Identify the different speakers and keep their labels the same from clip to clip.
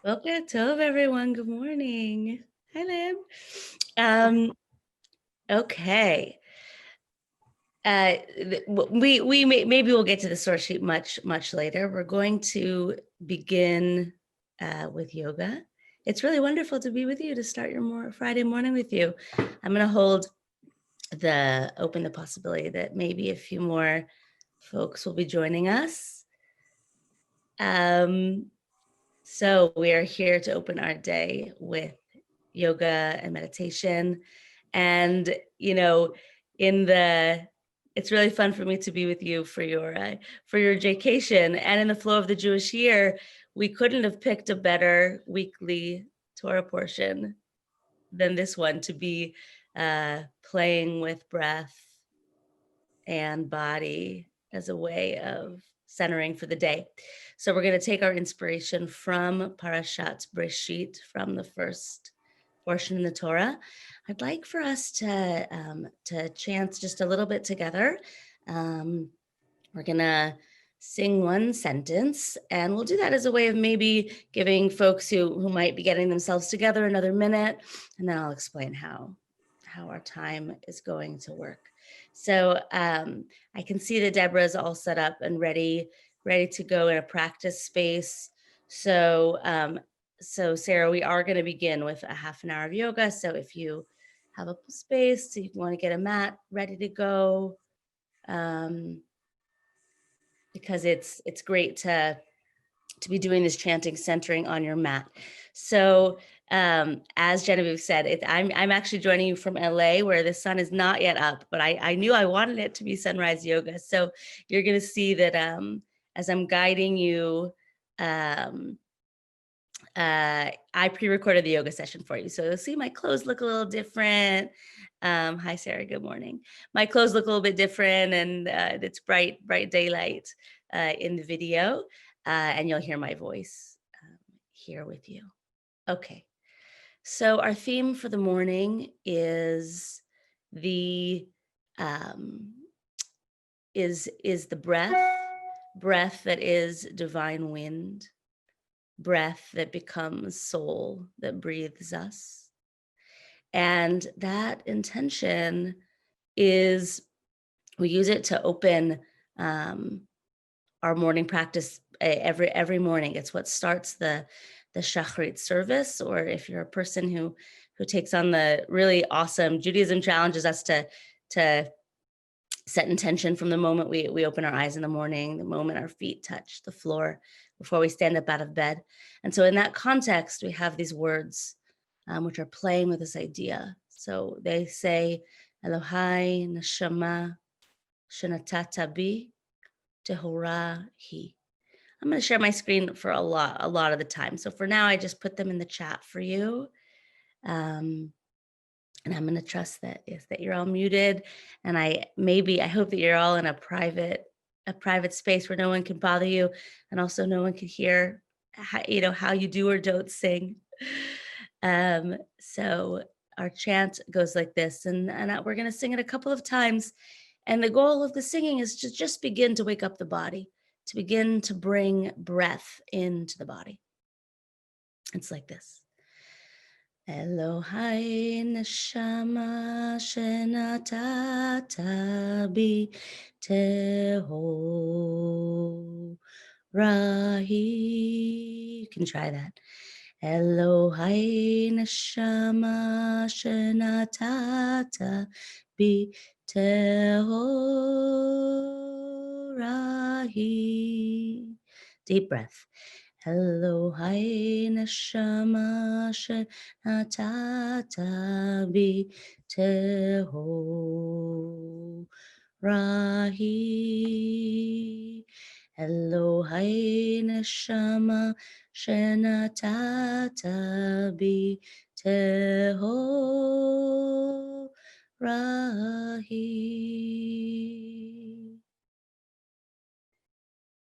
Speaker 1: Boker Tov, everyone. Good morning. Hi, Lam. Um, okay. Maybe we'll get to the source sheet much later. We're going to begin with yoga. It's really wonderful to be with you to start your Friday morning with you. I'm going to open the possibility that maybe a few more folks will be joining us. So we are here to open our day with yoga and meditation. And, it's really fun for me to be with you for your vacation. And in the flow of the Jewish year, we couldn't have picked a better weekly Torah portion than this one to be playing with breath and body as a way of centering for the day. So we're going to take our inspiration from Parashat Breshit, from the first portion in the Torah. I'd like for us to chant just a little bit together. We're going to sing one sentence, and we'll do that as a way of maybe giving folks who might be getting themselves together another minute, and then I'll explain how our time is going to work. So I can see that Deborah's all set up and ready to go in a practice space. So Sarah, we are going to begin with a half an hour of yoga. So if you have a space, so you want to get a mat ready to go, because it's great to be doing this chanting centering on your mat. So as Genevieve said, I'm actually joining you from LA, where the sun is not yet up, but I knew I wanted it to be sunrise yoga. So you're going to see that as I'm guiding you, I pre-recorded the yoga session for you. So you'll see my clothes look a little different. Hi, Sarah. Good morning. My clothes look a little bit different, and it's bright daylight in the video, and you'll hear my voice here with you. Okay. So our theme for the morning is the breath that is divine wind, breath that becomes soul that breathes us. And that intention is, we use it to open our morning practice every morning. It's what starts the Shachrit service, or if you're a person who takes on the really awesome Judaism challenges us to set intention from the moment we open our eyes in the morning, the moment our feet touch the floor, before we stand up out of bed. And so in that context, we have these words which are playing with this idea. So they say, Elohai neshama shenatata bi tehora hi. I'm going to share my screen for a lot of the time. So for now, I just put them in the chat for you. And I'm going to trust that you're all muted, and I hope that you're all in a private space where no one can bother you, and also no one can hear how you do or don't sing. So our chant goes like this, and we're going to sing it a couple of times. And the goal of the singing is to just begin to wake up the body, to begin to bring breath into the body. It's like this. Elohai neshama shenatata bi tehora hi. You can try that. Elohai neshama shenatata bi tehora hi. Deep breath. Elohai neshama shenatata bi tehora hi. Elohai neshama shenatata bi tehora hi.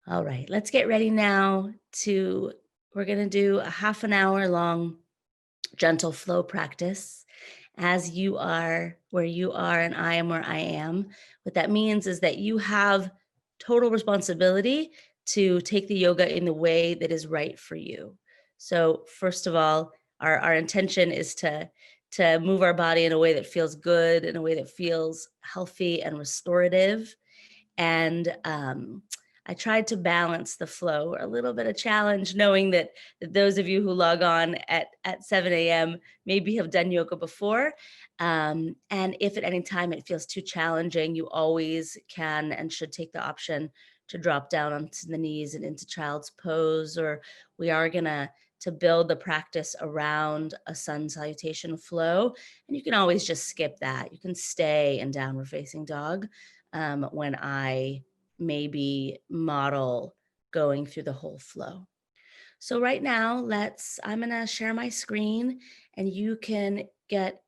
Speaker 1: All right, let's get ready now we're going to do a half an hour long gentle flow practice as you are where you are and I am where I am. What that means is that you have total responsibility to take the yoga in the way that is right for you. So first of all, our intention is to move our body in a way that feels good, in a way that feels healthy and restorative. And I tried to balance the flow, a little bit of challenge, knowing that those of you who log on at 7 a.m. maybe have done yoga before. And if at any time it feels too challenging, you always can and should take the option to drop down onto the knees and into child's pose, or we are gonna to build the practice around a sun salutation flow. And you can always just skip that. You can stay in downward facing dog when I maybe model going through the whole flow. So right now, I'm gonna share my screen and you can get,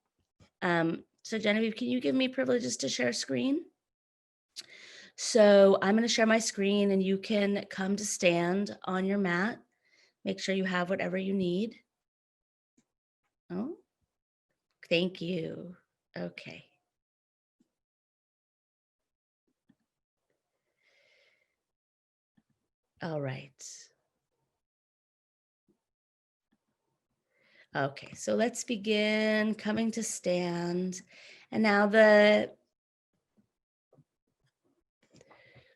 Speaker 1: so Genevieve, can you give me privileges to share screen? So I'm gonna share my screen and you can come to stand on your mat. Make sure you have whatever you need. Oh, thank you. Okay. All right. Okay, so let's begin coming to stand. And now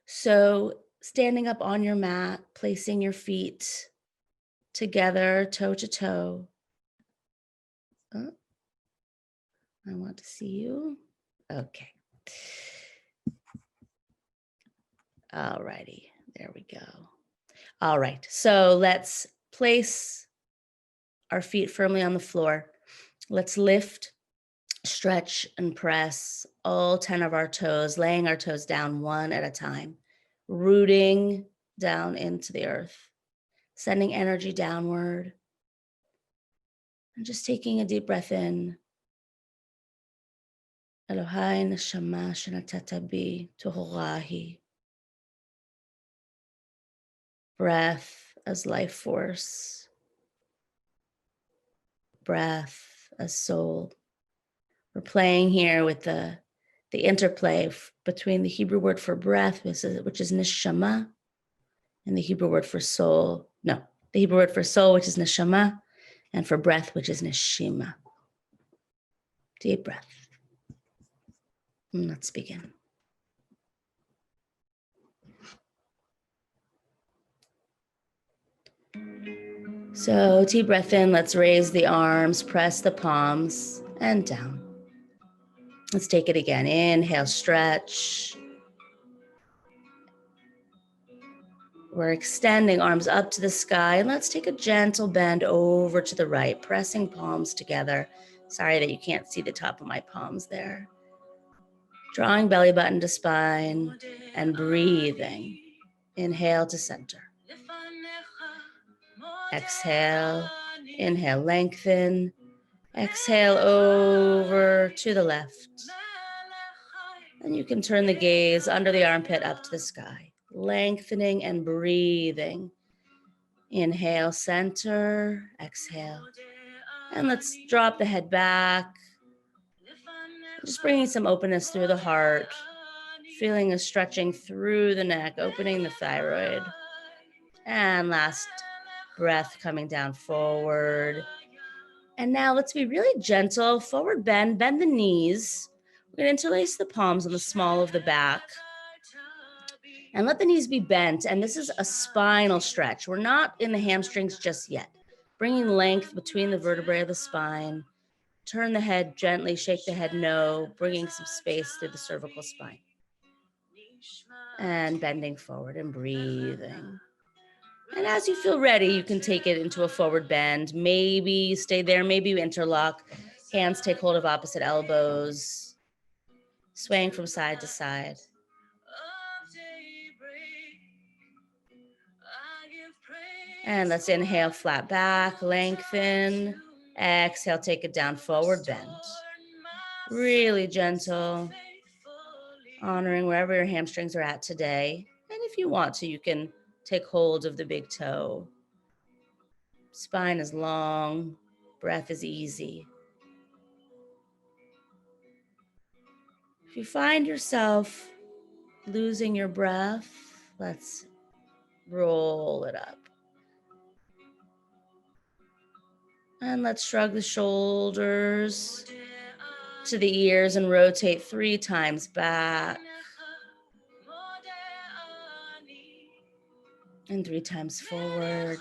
Speaker 1: so standing up on your mat, placing your feet together, toe to toe. Oh, I want to see you. Okay. All righty, there we go. All right, so let's place our feet firmly on the floor. Let's lift, stretch, and press all 10 of our toes, laying our toes down one at a time, rooting down into the earth, sending energy downward, and just taking a deep breath in. Elohai neshama shenatata bi tohorahi. Breath as life force, breath as soul. We're playing here with the interplay between the Hebrew word for breath, which is neshama, and the Hebrew word for soul. No, the Hebrew word for soul, which is neshama, and for breath, which is neshima. Deep breath. And let's begin. So deep breath in, let's raise the arms, press the palms, and down. Let's take it again. Inhale, stretch. We're extending arms up to the sky. And let's take a gentle bend over to the right, pressing palms together. Sorry that you can't see the top of my palms there. Drawing belly button to spine and breathing. Inhale to center. Exhale. Inhale, lengthen. Exhale over to the left. And you can turn the gaze under the armpit up to the sky, lengthening and breathing. Inhale, center, exhale. And let's drop the head back. Just bringing some openness through the heart, feeling a stretching through the neck, opening the thyroid. And last breath coming down forward. And now let's be really gentle. Forward bend the knees. We're going to interlace the palms on the small of the back. And let the knees be bent. And this is a spinal stretch. We're not in the hamstrings just yet. Bringing length between the vertebrae of the spine. Turn the head gently, shake the head no, bringing some space through the cervical spine. And bending forward and breathing. And as you feel ready, you can take it into a forward bend. Maybe you stay there, maybe you interlock. Hands take hold of opposite elbows, swaying from side to side. And let's inhale, flat back, lengthen. Exhale, take it down, forward bend. Really gentle, honoring wherever your hamstrings are at today. And if you want to, you can take hold of the big toe. Spine is long, breath is easy. If you find yourself losing your breath, let's roll it up. And let's shrug the shoulders to the ears and rotate 3 times back. And 3 times forward.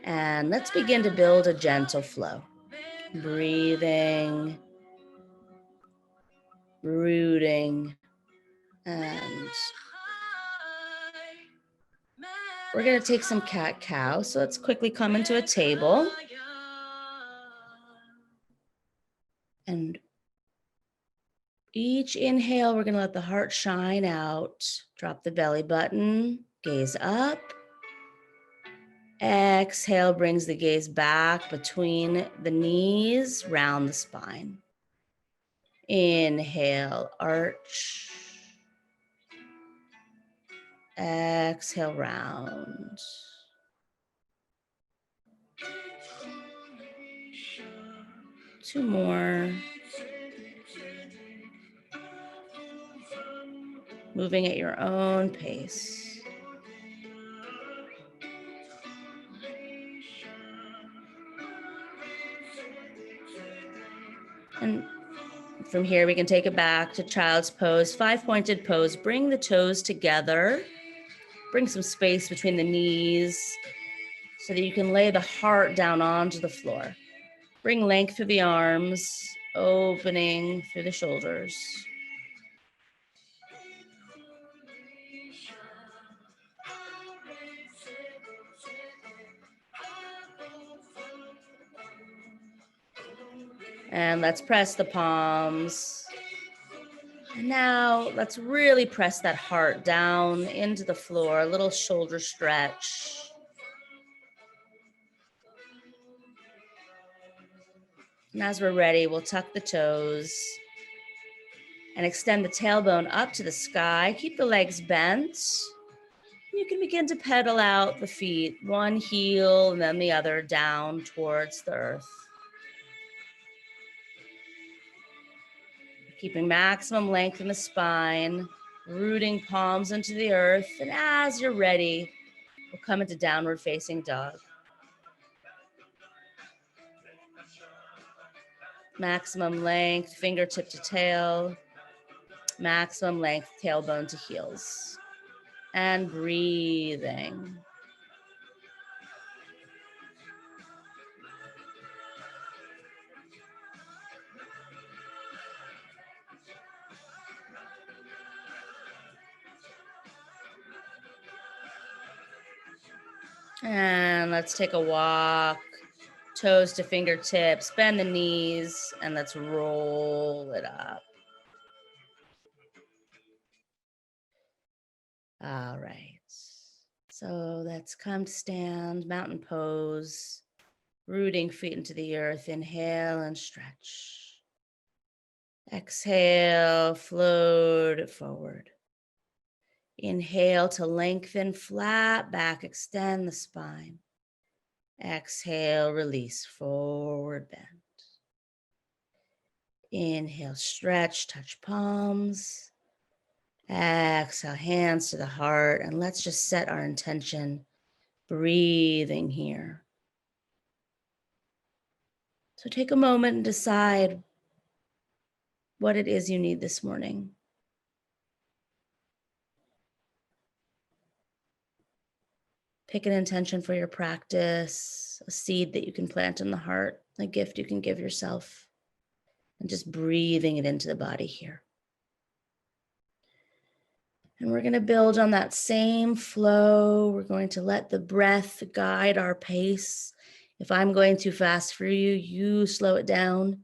Speaker 1: And let's begin to build a gentle flow. Breathing, rooting, and we're going to take some cat-cow. So let's quickly come into a table. And each inhale, we're going to let the heart shine out. Drop the belly button, gaze up. Exhale brings the gaze back between the knees, round the spine. Inhale, arch. Exhale, round. Two more. Moving at your own pace. And from here, we can take it back to child's pose, 5-pointed pose. Bring the toes together. Bring some space between the knees so that you can lay the heart down onto the floor. Bring length through the arms, opening through the shoulders. And let's press the palms. And now let's really press that heart down into the floor, a little shoulder stretch. And as we're ready, we'll tuck the toes and extend the tailbone up to the sky. Keep the legs bent. You can begin to pedal out the feet, one heel and then the other down towards the earth. Keeping maximum length in the spine, rooting palms into the earth. And as you're ready, we'll come into downward facing dog. Maximum length, fingertip to tail. Maximum length, tailbone to heels. And breathing. And let's take a walk, toes to fingertips, bend the knees, and let's roll it up. All right. So let's come to stand, mountain pose, rooting feet into the earth. Inhale and stretch. Exhale, float it forward. Inhale to lengthen, flat back, extend the spine. Exhale, release, forward bend. Inhale, stretch, touch palms. Exhale, hands to the heart, and let's just set our intention, breathing here. So take a moment and decide what it is you need this morning. Pick an intention for your practice, a seed that you can plant in the heart, a gift you can give yourself, and just breathing it into the body here. And we're going to build on that same flow. We're going to let the breath guide our pace. If I'm going too fast for you, you slow it down.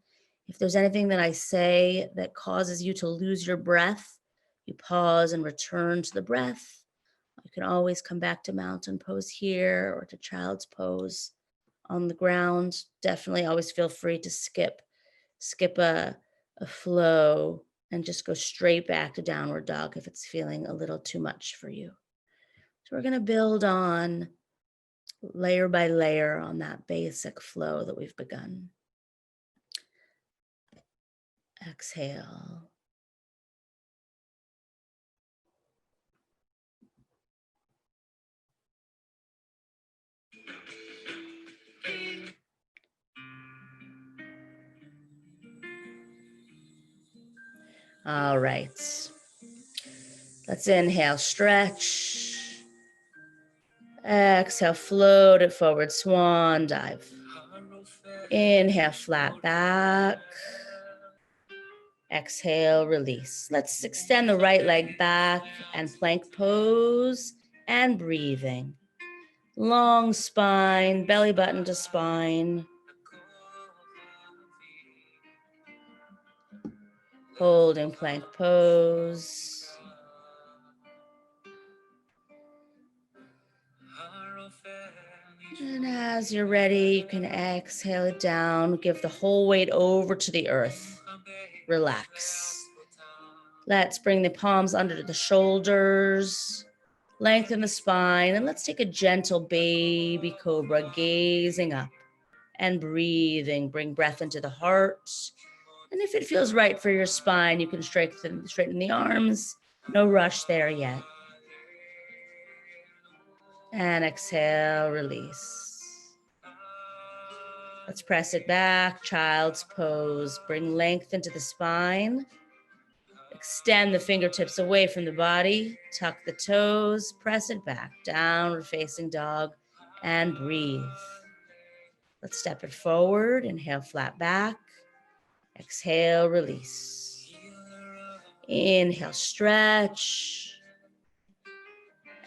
Speaker 1: If there's anything that I say that causes you to lose your breath, you pause and return to the breath. You can always come back to mountain pose here or to child's pose on the ground. Definitely always feel free to skip a flow and just go straight back to downward dog if it's feeling a little too much for you. So we're going to build on layer by layer on that basic flow that we've begun. Exhale. All right. Let's inhale, stretch. Exhale, float it forward, swan dive. Inhale, flat back. Exhale, release. Let's extend the right leg back and plank pose and breathing. Long spine, belly button to spine. Holding plank pose. And as you're ready, you can exhale it down. Give the whole weight over to the earth. Relax. Let's bring the palms under the shoulders. Lengthen the spine. And let's take a gentle baby cobra, gazing up and breathing. Bring breath into the heart. And if it feels right for your spine, you can straighten the arms. No rush there yet. And exhale, release. Let's press it back, child's pose. Bring length into the spine. Extend the fingertips away from the body. Tuck the toes, press it back, downward facing dog, and breathe. Let's step it forward. Inhale, flat back. Exhale, release. Inhale, stretch.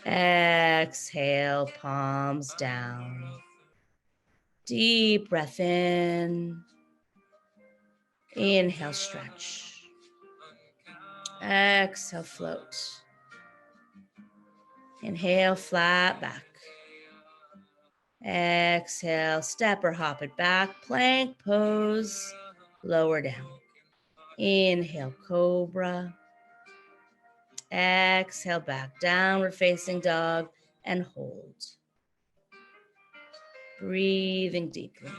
Speaker 1: Exhale, palms down. Deep breath in. Inhale, stretch. Exhale, float. Inhale, flat back. Exhale, step or hop it back. Plank pose, lower down. Inhale, cobra. Exhale, back, downward facing dog, and hold. Breathing deeply.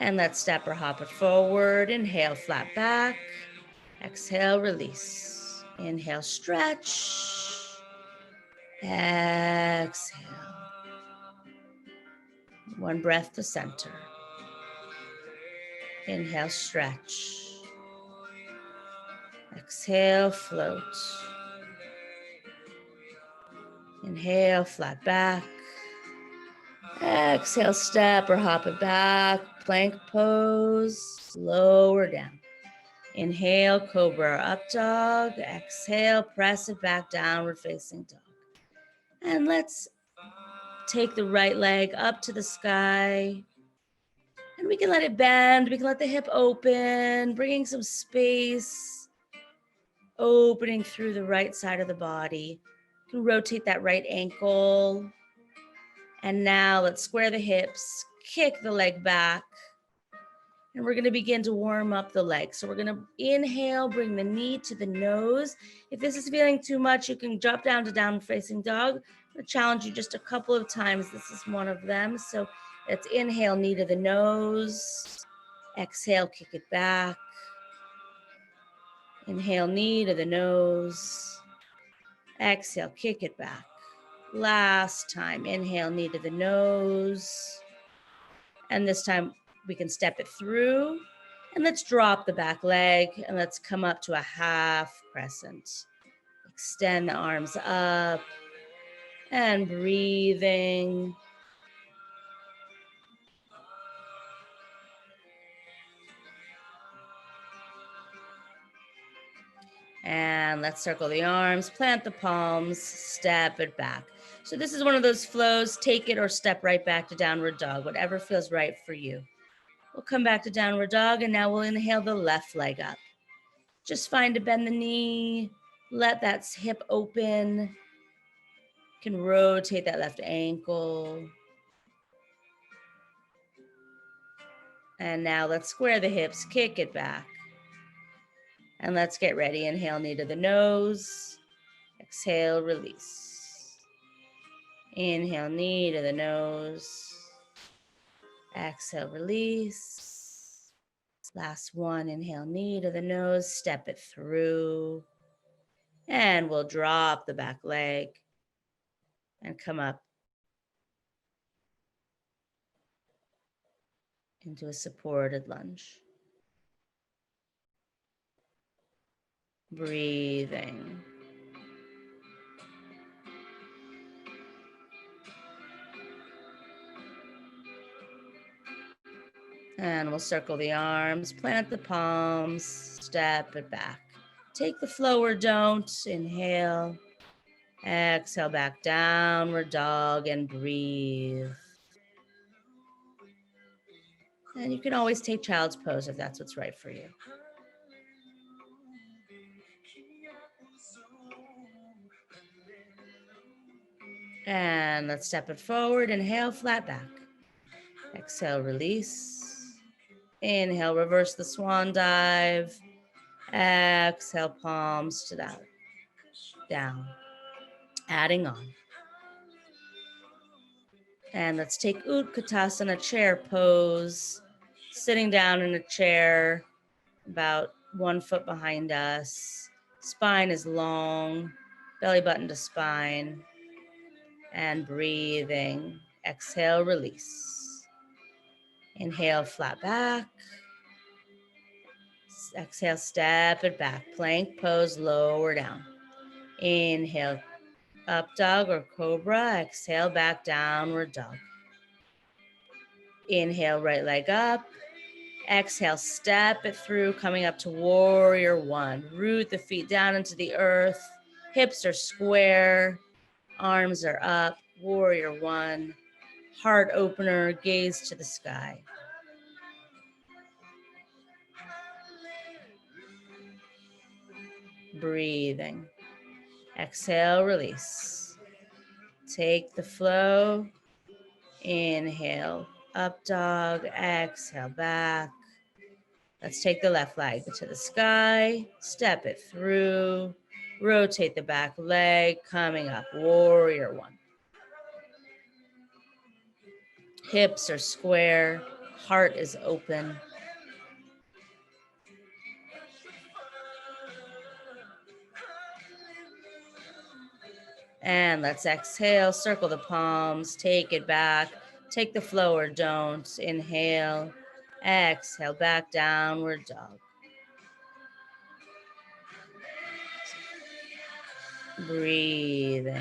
Speaker 1: And let's step or hop it forward. Inhale, flat back. Exhale, release. Inhale, stretch. Exhale. One breath to center. Inhale, stretch. Exhale, float. Inhale, flat back. Exhale, step or hop it back. Plank pose, lower down. Inhale, cobra up dog. Exhale, press it back, downward facing dog. And let's take the right leg up to the sky. And we can let it bend. We can let the hip open, bringing some space, opening through the right side of the body. You can rotate that right ankle. And now let's square the hips, kick the leg back. And we're going to begin to warm up the leg. So we're going to inhale, bring the knee to the nose. If this is feeling too much, you can drop down to down facing dog. I'm going to challenge you just a couple of times. This is one of them. So let's inhale, knee to the nose. Exhale, kick it back. Inhale, knee to the nose. Exhale, kick it back. Last time, inhale, knee to the nose. And this time we can step it through. And let's drop the back leg and let's come up to a half crescent. Extend the arms up and breathing. And let's circle the arms, plant the palms, step it back. So this is one of those flows, take it or step right back to downward dog, whatever feels right for you. We'll come back to downward dog and now we'll inhale the left leg up. Just find to bend the knee, let that hip open. You can rotate that left ankle. And now let's square the hips, kick it back. And let's get ready. Inhale, knee to the nose. Exhale, release. Inhale, knee to the nose. Exhale, release. Last one, inhale, knee to the nose, step it through. And we'll drop the back leg and come up into a supported lunge. Breathing. And we'll circle the arms, plant the palms, step it back. Take the flow or don't. Inhale. Exhale, back downward dog and breathe. And you can always take child's pose if that's what's right for you. And let's step it forward. Inhale, flat back. Exhale, release. Inhale, reverse the swan dive. Exhale, palms to that. Down. Adding on. And let's take Utkatasana chair pose. Sitting down in a chair, about 1 foot behind us. Spine is long, belly button to spine. And breathing. Exhale, release. Inhale, flat back. Exhale, step it back. Plank pose, lower down. Inhale, up dog or cobra. Exhale, back, downward dog. Inhale, right leg up. Exhale, step it through, coming up to warrior one. Root the feet down into the earth. Hips are square. Arms are up. Warrior one. Heart opener, gaze to the sky. Breathing. Exhale, release. Take the flow. Inhale, up dog. Exhale, back. Let's take the left leg to the sky. Step it through. Rotate the back leg, coming up. Warrior one. Hips are square. Heart is open. And let's exhale, circle the palms, take it back, take the flow or don't. Inhale, exhale, back, downward dog. Breathing.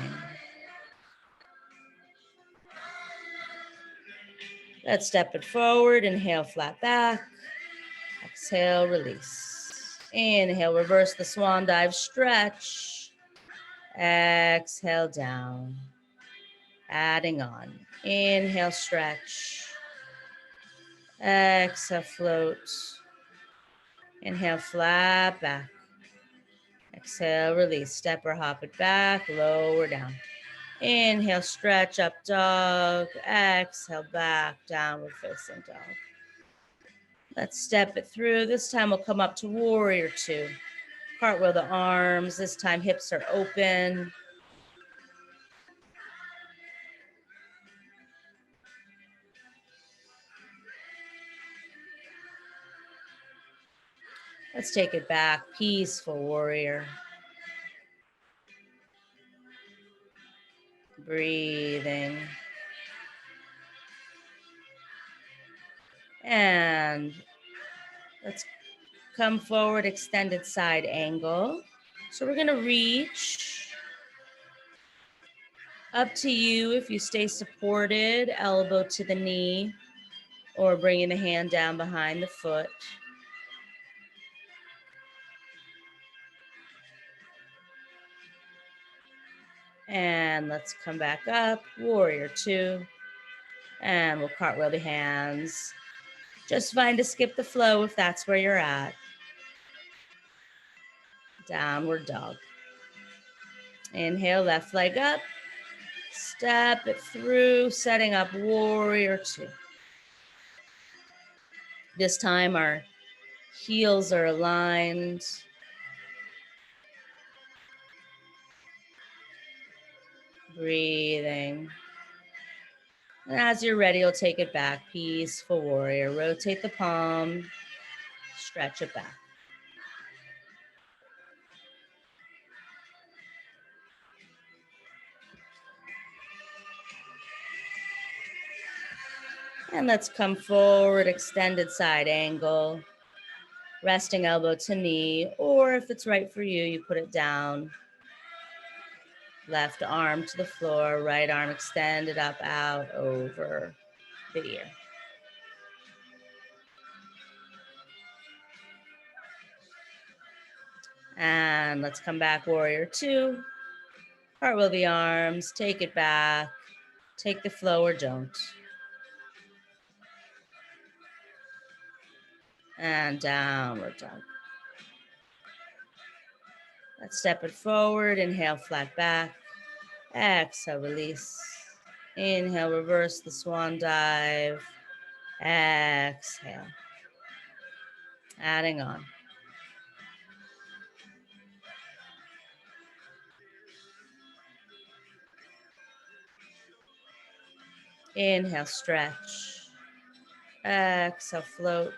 Speaker 1: Let's step it forward, inhale, flat back. Exhale, release. Inhale, reverse the swan dive, stretch. Exhale, down. Adding on. Inhale, stretch. Exhale, float. Inhale, flat back. Exhale, release. Step or hop it back, lower down. Inhale, stretch up dog. Exhale, back, downward facing dog. Let's step it through. This time we'll come up to warrior two. Cartwheel the arms. This time hips are open. Let's take it back. Peaceful warrior. Breathing. And let's come forward, extended side angle. So we're gonna reach. Up to you if you stay supported, elbow to the knee, or bringing the hand down behind the foot. And let's come back up, warrior two. And we'll cartwheel the hands. Just fine to skip the flow if that's where you're at. Downward dog. Inhale, left leg up. Step it through, setting up warrior two. This time our heels are aligned. Breathing. And as you're ready, you'll take it back. Peaceful warrior. Rotate the palm. Stretch it back. And let's come forward, extended side angle. Resting elbow to knee, or if it's right for you, you put it down. Left arm to the floor, right arm extended up, out, over the ear. And let's come back, warrior two. Cartwheel the arms, take it back. Take the flow or don't. And downward dog. Let's step it forward. Inhale, flat back. Exhale, release. Inhale, reverse the swan dive. Exhale. Adding on. Inhale, stretch. Exhale, float.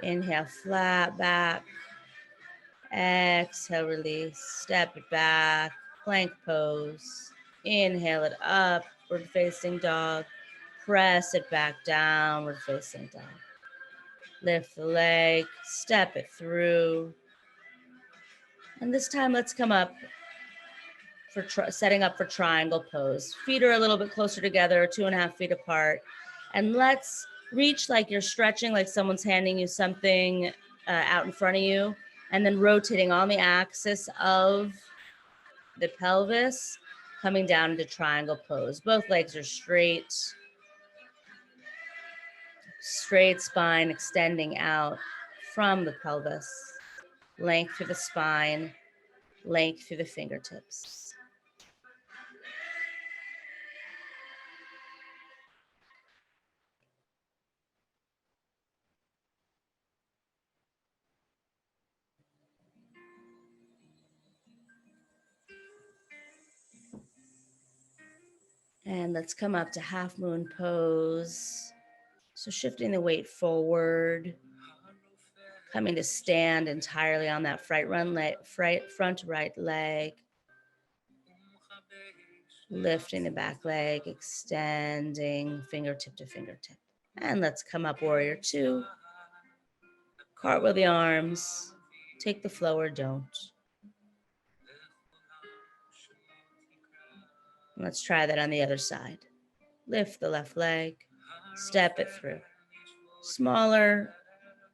Speaker 1: Inhale, flat back. Exhale, release. Step it back. Plank pose. Inhale it up. Upward facing dog. Press it back, downward facing dog. Lift the leg. Step it through. And this time, let's come up for setting up for triangle pose. Feet are a little bit closer together, 2.5 feet apart. And let's reach like you're stretching, like someone's handing you something out in front of you, and then rotating on the axis of the pelvis, coming down into triangle pose. Both legs are straight. Straight spine extending out from the pelvis. Length through the spine, length through the fingertips. And let's come up to half moon pose. So shifting the weight forward, coming to stand entirely on that front right leg. Lifting the back leg, extending fingertip to fingertip. And let's come up, warrior two. Cartwheel the arms. Take the flow or don't. Let's try that on the other side. Lift the left leg, step it through. Smaller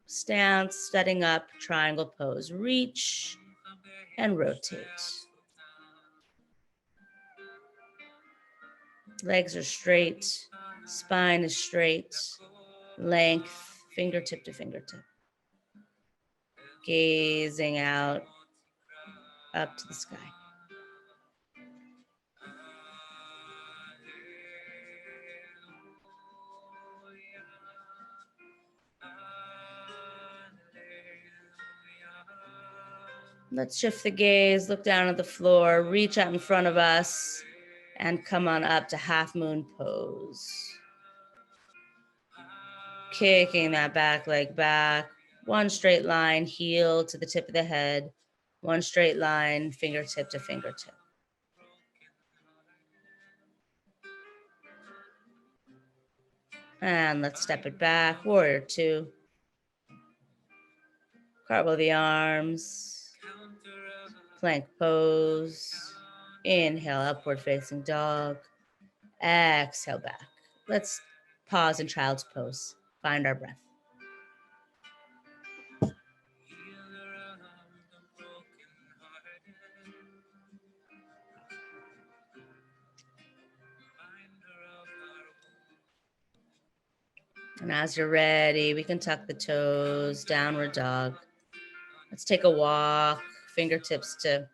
Speaker 1: stance, setting up, triangle pose. Reach and rotate. Legs are straight, spine is straight, length, fingertip to fingertip. Gazing out, up to the sky. Let's shift the gaze, look down at the floor, reach out in front of us, and come on up to half moon pose. Kicking that back leg back. One straight line, heel to the tip of the head. One straight line, fingertip to fingertip. And let's step it back, warrior two. Cartwheel the arms. Plank pose. Inhale, upward facing dog. Exhale back. Let's pause in child's pose. Find our breath. And as you're ready, we can tuck the toes, downward dog. Let's take a walk, fingertips to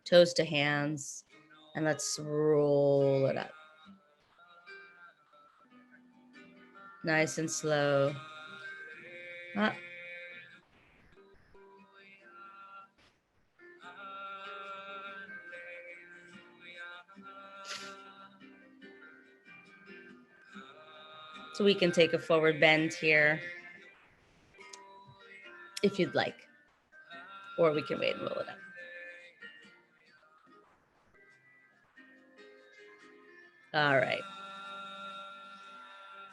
Speaker 1: toes to hands, and let's roll it up. Nice and slow. Up. So we can take a forward bend here if you'd like, or we can wait and roll it up. All right.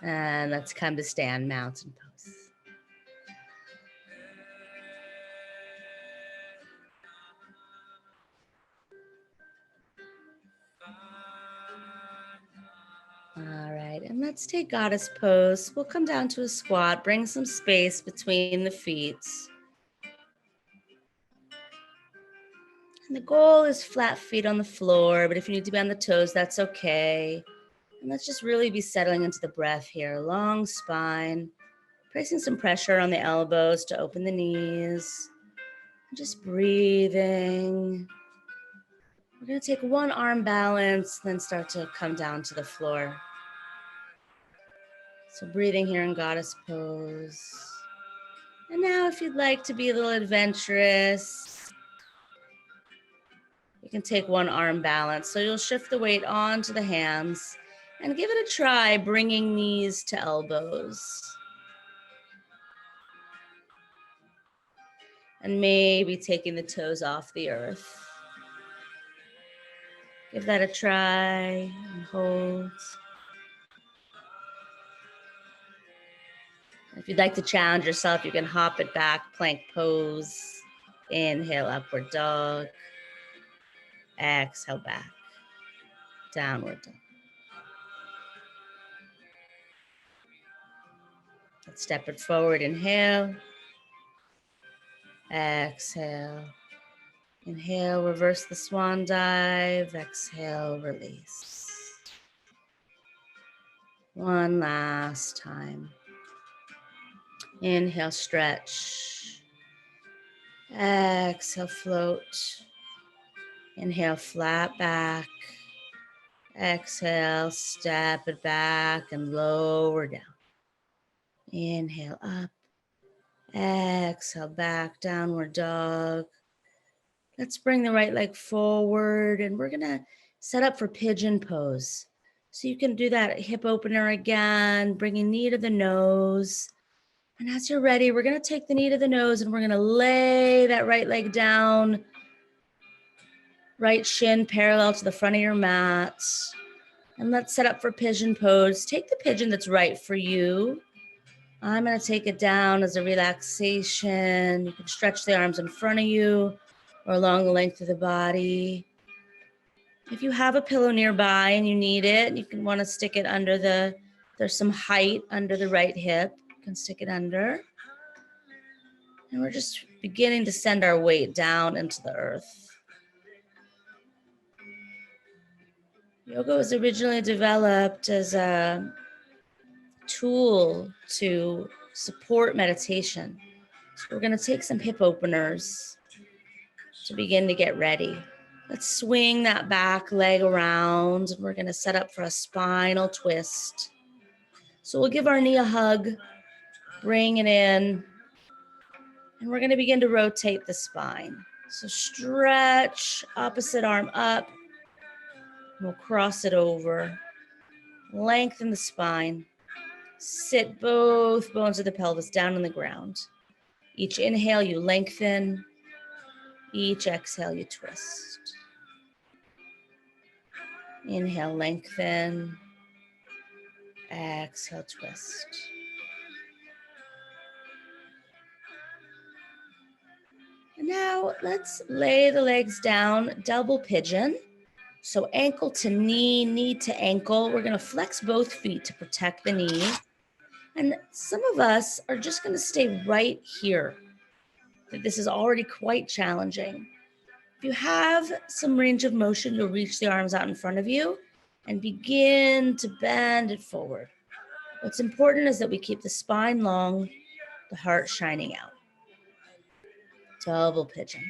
Speaker 1: And let's come to stand mountain pose. All right, and let's take goddess pose. We'll come down to a squat, bring some space between the feet. And the goal is flat feet on the floor, but if you need to be on the toes, that's okay. And let's just really be settling into the breath here. Long spine, placing some pressure on the elbows to open the knees. Just breathing. We're gonna take one arm balance, then start to come down to the floor. So breathing here in goddess pose. And now if you'd like to be a little adventurous, you can take one arm balance. So you'll shift the weight onto the hands and give it a try, bringing knees to elbows. And maybe taking the toes off the earth. Give that a try and hold. If you'd like to challenge yourself, you can hop it back, plank pose. Inhale, upward dog. Exhale, back. Downward dog. Let's step it forward, inhale. Exhale. Inhale, reverse the swan dive. Exhale, release. One last time. Inhale, stretch. Exhale, float. Inhale, flat back. Exhale, step it back and lower down. Inhale, up. Exhale, back, downward dog. Let's bring the right leg forward and we're gonna set up for pigeon pose. So you can do that hip opener again, bringing knee to the nose. And as you're ready, we're gonna take the knee to the nose and we're gonna lay that right leg down, right shin parallel to the front of your mat. And let's set up for pigeon pose. Take the pigeon that's right for you. I'm gonna take it down as a relaxation. You can stretch the arms in front of you or along the length of the body. If you have a pillow nearby and you need it, you can want to stick it under there's some height under the right hip. You can stick it under. And we're just beginning to send our weight down into the earth. Yoga was originally developed as a tool to support meditation. So we're going to take some hip openers to begin to get ready. Let's swing that back leg around. We're going to set up for a spinal twist. So we'll give our knee a hug, bring it in, and we're going to begin to rotate the spine. So stretch, opposite arm up. We'll cross it over. Lengthen the spine. Sit both bones of the pelvis down on the ground. Each inhale, you lengthen. Each exhale, you twist. Inhale, lengthen. Exhale, twist. And now let's lay the legs down, double pigeon. So ankle to knee, knee to ankle. We're gonna flex both feet to protect the knee. And some of us are just gonna stay right here. This is already quite challenging. If you have some range of motion, you'll reach the arms out in front of you and begin to bend it forward. What's important is that we keep the spine long, the heart shining out. Double pigeon.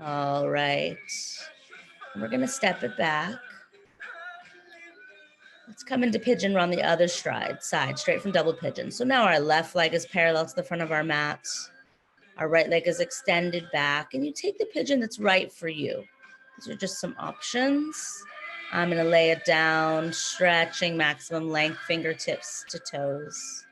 Speaker 1: All right. We're going to step it back. Let's come into pigeon. We're on the other side, straight from double pigeon. So now our left leg is parallel to the front of our mat. Our right leg is extended back, and you take the pigeon that's right for you. These are just some options. I'm gonna lay it down, stretching maximum length, fingertips to toes.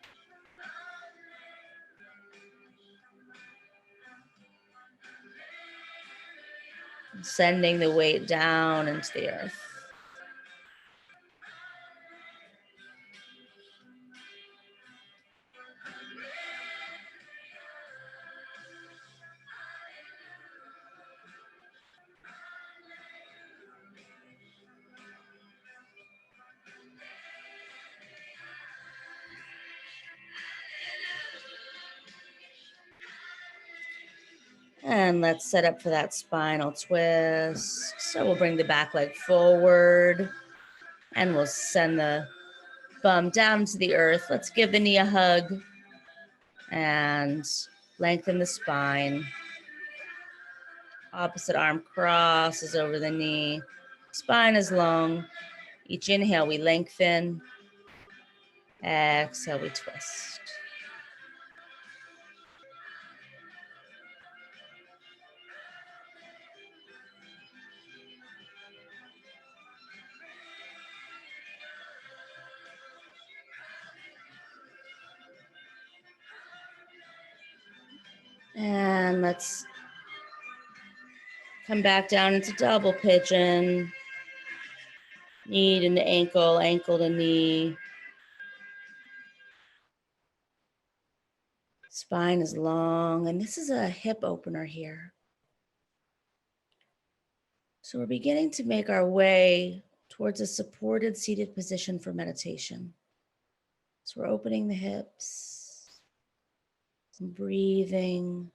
Speaker 1: Sending the weight down into the earth. And let's set up for that spinal twist. So we'll bring the back leg forward and we'll send the bum down to the earth. Let's give the knee a hug and lengthen the spine. Opposite arm crosses over the knee. Spine is long. Each inhale, we lengthen. Exhale, we twist. And let's come back down into double pigeon. Knee to ankle, ankle to knee. Spine is long, and this is a hip opener here. So we're beginning to make our way towards a supported seated position for meditation. So we're opening the hips and breathing.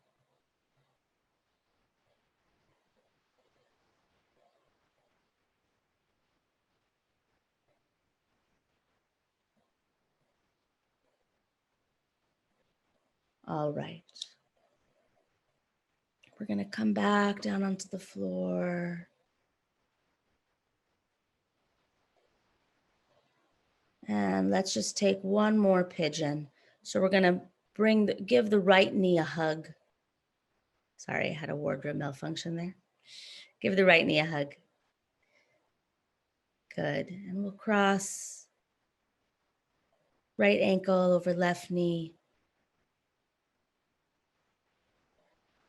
Speaker 1: All right. We're going to come back down onto the floor. And let's just take one more pigeon. So we're going to give the right knee a hug. Sorry, I had a wardrobe malfunction there. Give the right knee a hug. Good. And we'll cross right ankle over left knee.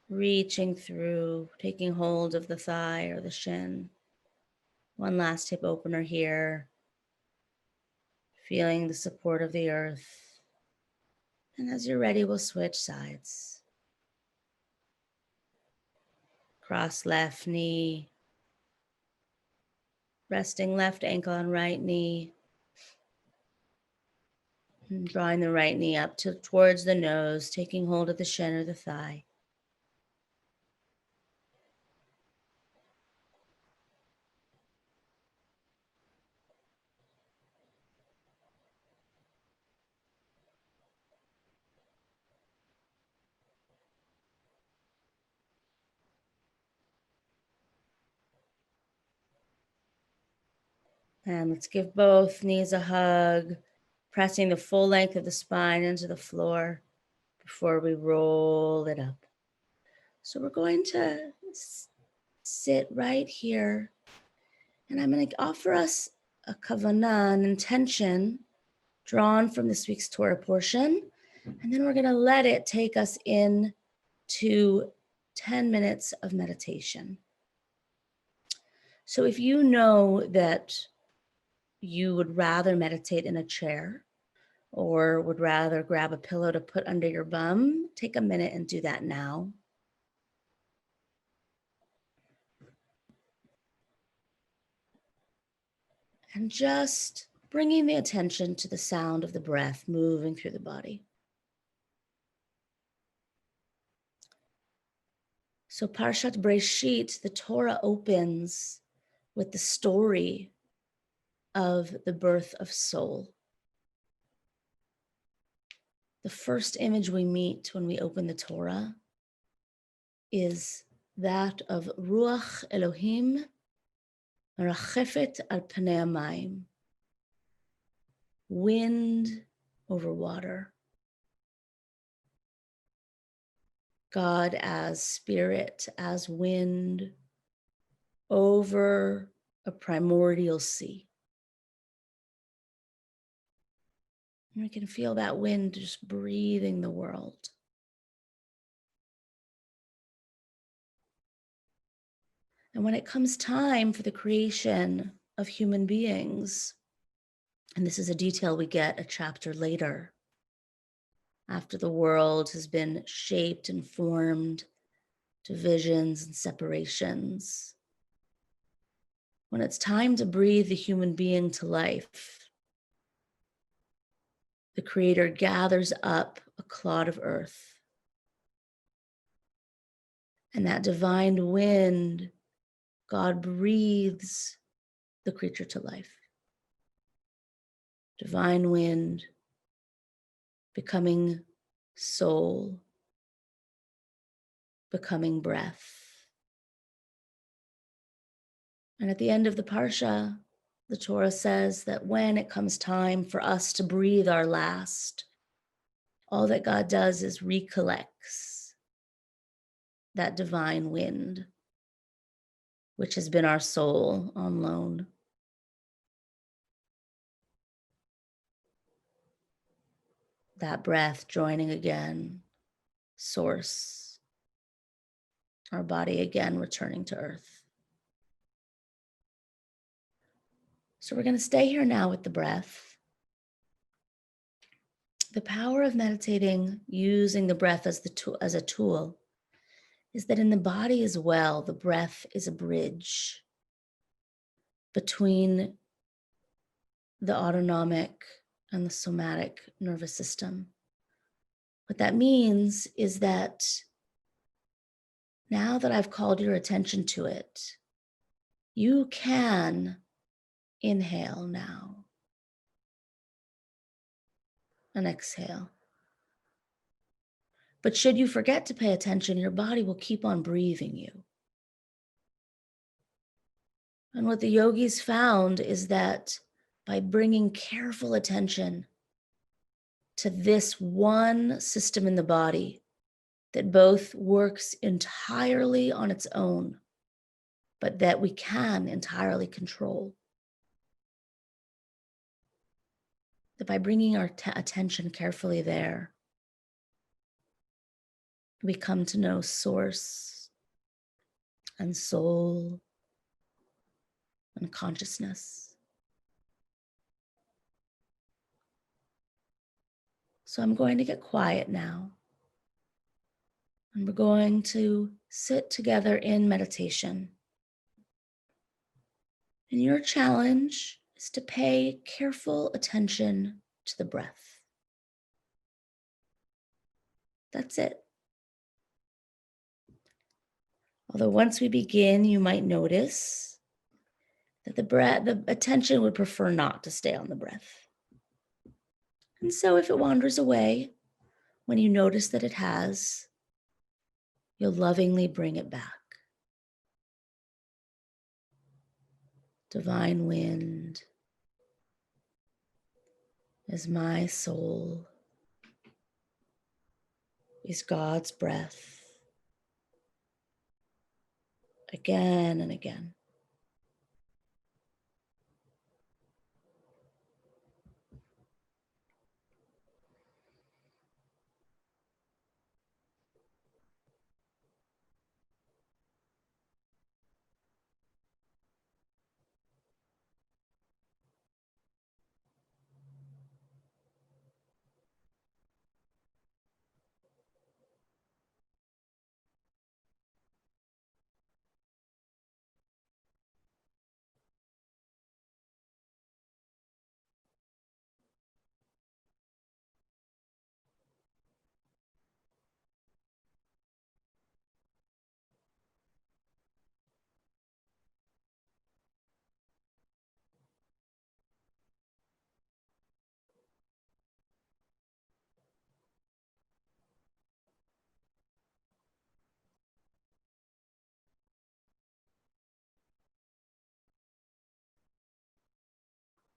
Speaker 1: Reaching through, taking hold of the thigh or the shin. One last hip opener here. Feeling the support of the earth. And as you're ready, we'll switch sides. Cross left knee. Resting left ankle on right knee. And drawing the right knee up towards the nose, taking hold of the shin or the thigh. And let's give both knees a hug, pressing the full length of the spine into the floor before we roll it up. So we're going to sit right here, and I'm going to offer us a kavanah, an intention drawn from this week's Torah portion, and then we're going to let it take us in to 10 minutes of meditation. So if you know that you would rather meditate in a chair or would rather grab a pillow to put under your bum, take a minute and do that now. And just bringing the attention to the sound of the breath moving through the body. So Parshat Breshit, the Torah opens with the story of the birth of soul. The first image we meet when we open the Torah is that of Ruach Elohim merachefet al panei hamayim, wind over water. God as spirit, as wind over a primordial sea. And we can feel that wind just breathing the world. And when it comes time for the creation of human beings, and this is a detail we get a chapter later, after the world has been shaped and formed, divisions and separations, when it's time to breathe the human being to life, the Creator gathers up a clod of earth, and that divine wind, God breathes the creature to life. Divine wind becoming soul, becoming breath. And at the end of the Parsha, the Torah says that when it comes time for us to breathe our last, all that God does is recollects that divine wind, which has been our soul on loan. That breath joining again, source, our body again returning to earth. So we're going to stay here now with the breath. The power of meditating using the breath as a tool is that in the body as well, the breath is a bridge between the autonomic and the somatic nervous system. What that means is that now that I've called your attention to it, you can inhale now and exhale. But should you forget to pay attention, your body will keep on breathing you. And what the yogis found is that by bringing careful attention to this one system in the body that both works entirely on its own, but that we can entirely control, that by bringing our attention carefully there, we come to know source and soul and consciousness. So I'm going to get quiet now, and we're going to sit together in meditation. And your challenge is to pay careful attention to the breath. That's it. Although once we begin, you might notice that the attention would prefer not to stay on the breath. And so if it wanders away, when you notice that it has, you'll lovingly bring it back. Divine wind is my soul, is God's breath, again and again.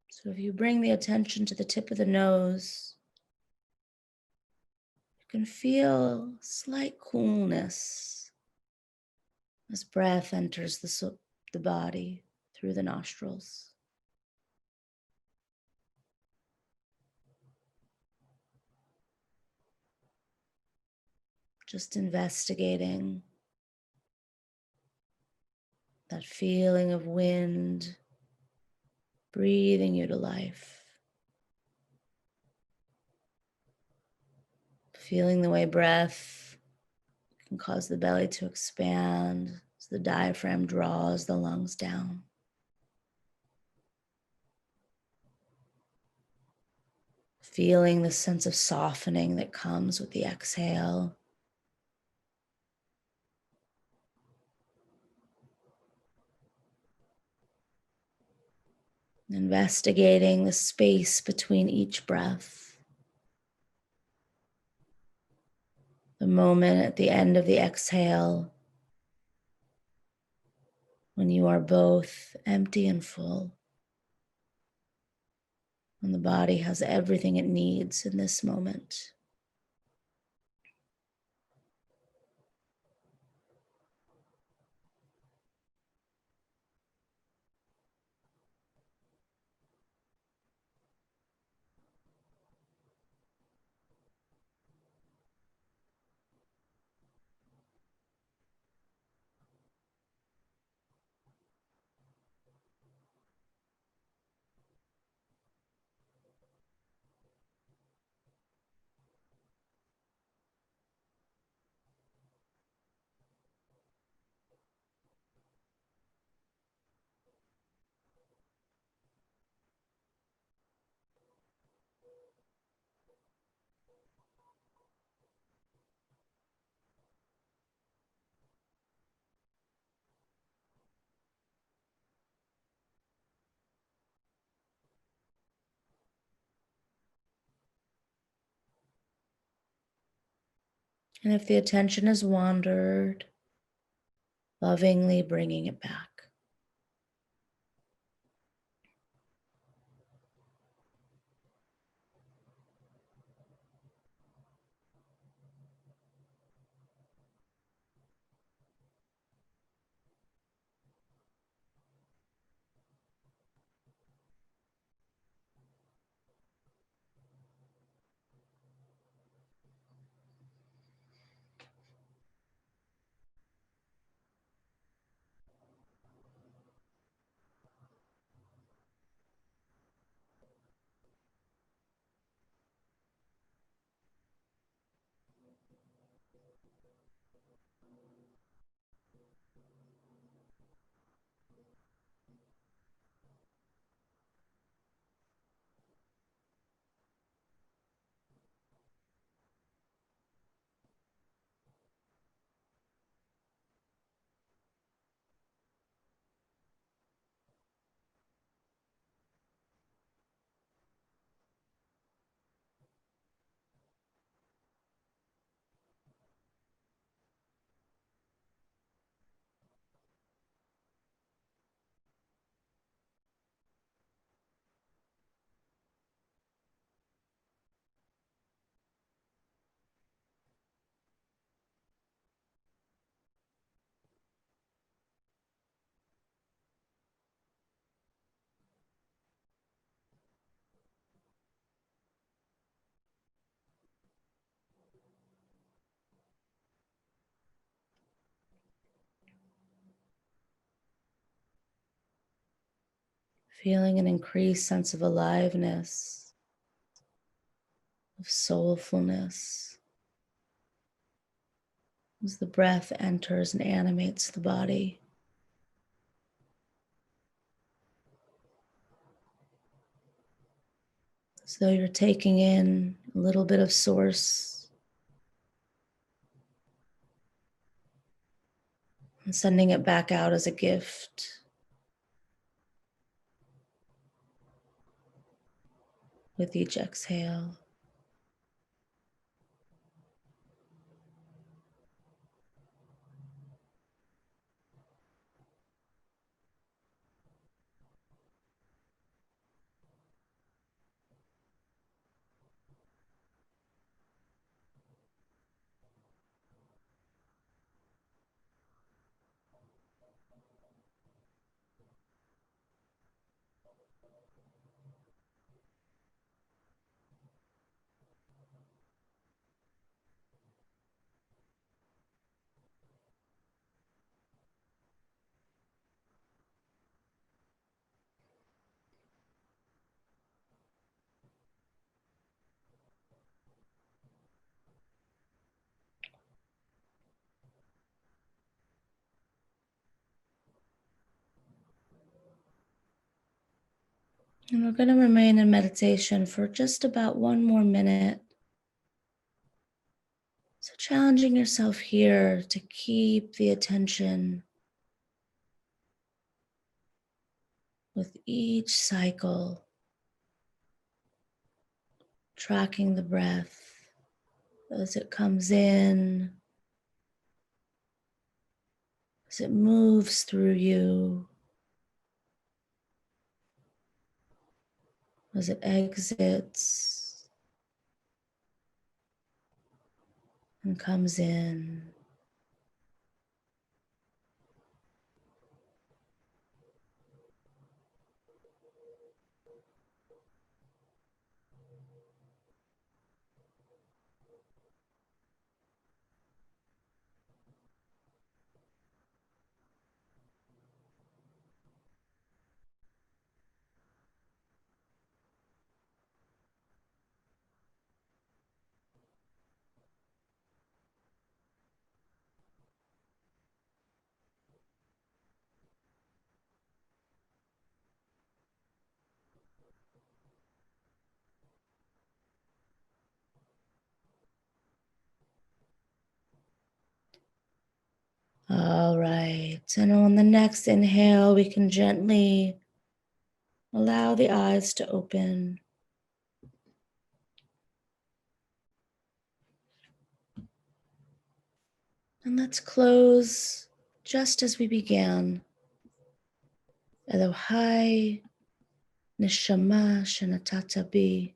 Speaker 1: So if you bring the attention to the tip of the nose, You can feel slight coolness as breath enters the body through the nostrils. Just investigating that feeling of wind breathing you to life. Feeling the way breath can cause the belly to expand as the diaphragm draws the lungs down. Feeling the sense of softening that comes with the exhale. Investigating the space between each breath. The moment at the end of the exhale when you are both empty and full. When the body has everything it needs in this moment. And if the attention has wandered, lovingly bringing it back. Feeling an increased sense of aliveness, of soulfulness, as the breath enters and animates the body. As though you're taking in a little bit of source and sending it back out as a gift with each exhale. And we're going to remain in meditation for just about 1 more minute. So challenging yourself here to keep the attention with each cycle, tracking the breath as it comes in, as it moves through you, as it exits and comes in. All right, and on the next inhale, we can gently allow the eyes to open. And let's close just as we began. Elohai neshama shenatata bi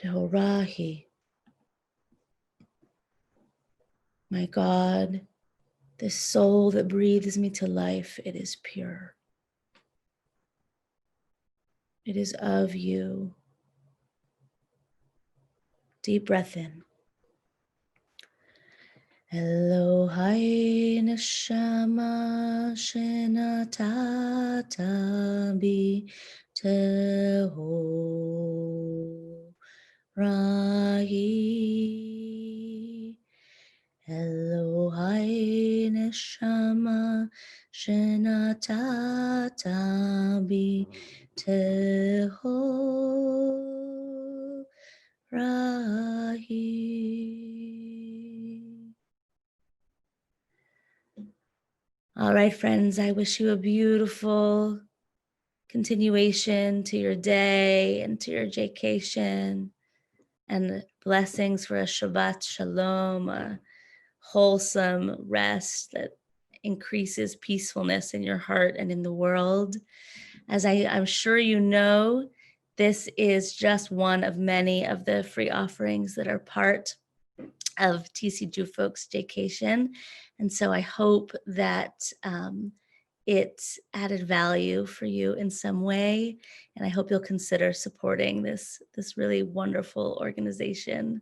Speaker 1: tehorahi. My God, this soul that breathes me to life, it is pure. It is of you. Deep breath in. Elohai neshama shenatata bi tehorahi. Elohai neshama shenatata bi tehorahi. All right, friends, I wish you a beautiful continuation to your day and to your vacation, and blessings for a Shabbat Shalom, a wholesome rest that increases peacefulness in your heart and in the world. As I'm sure you know, this is just one of many of the free offerings that are part of TC Jew Folks Vacation. And so I hope that it added value for you in some way. And I hope you'll consider supporting this really wonderful organization.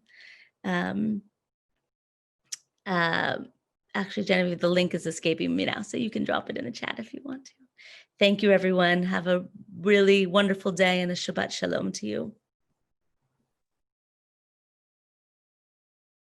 Speaker 1: Actually, Genevieve, the link is escaping me now, so you can drop it in the chat if you want to. Thank you, everyone. Have a really wonderful day and a Shabbat Shalom to you.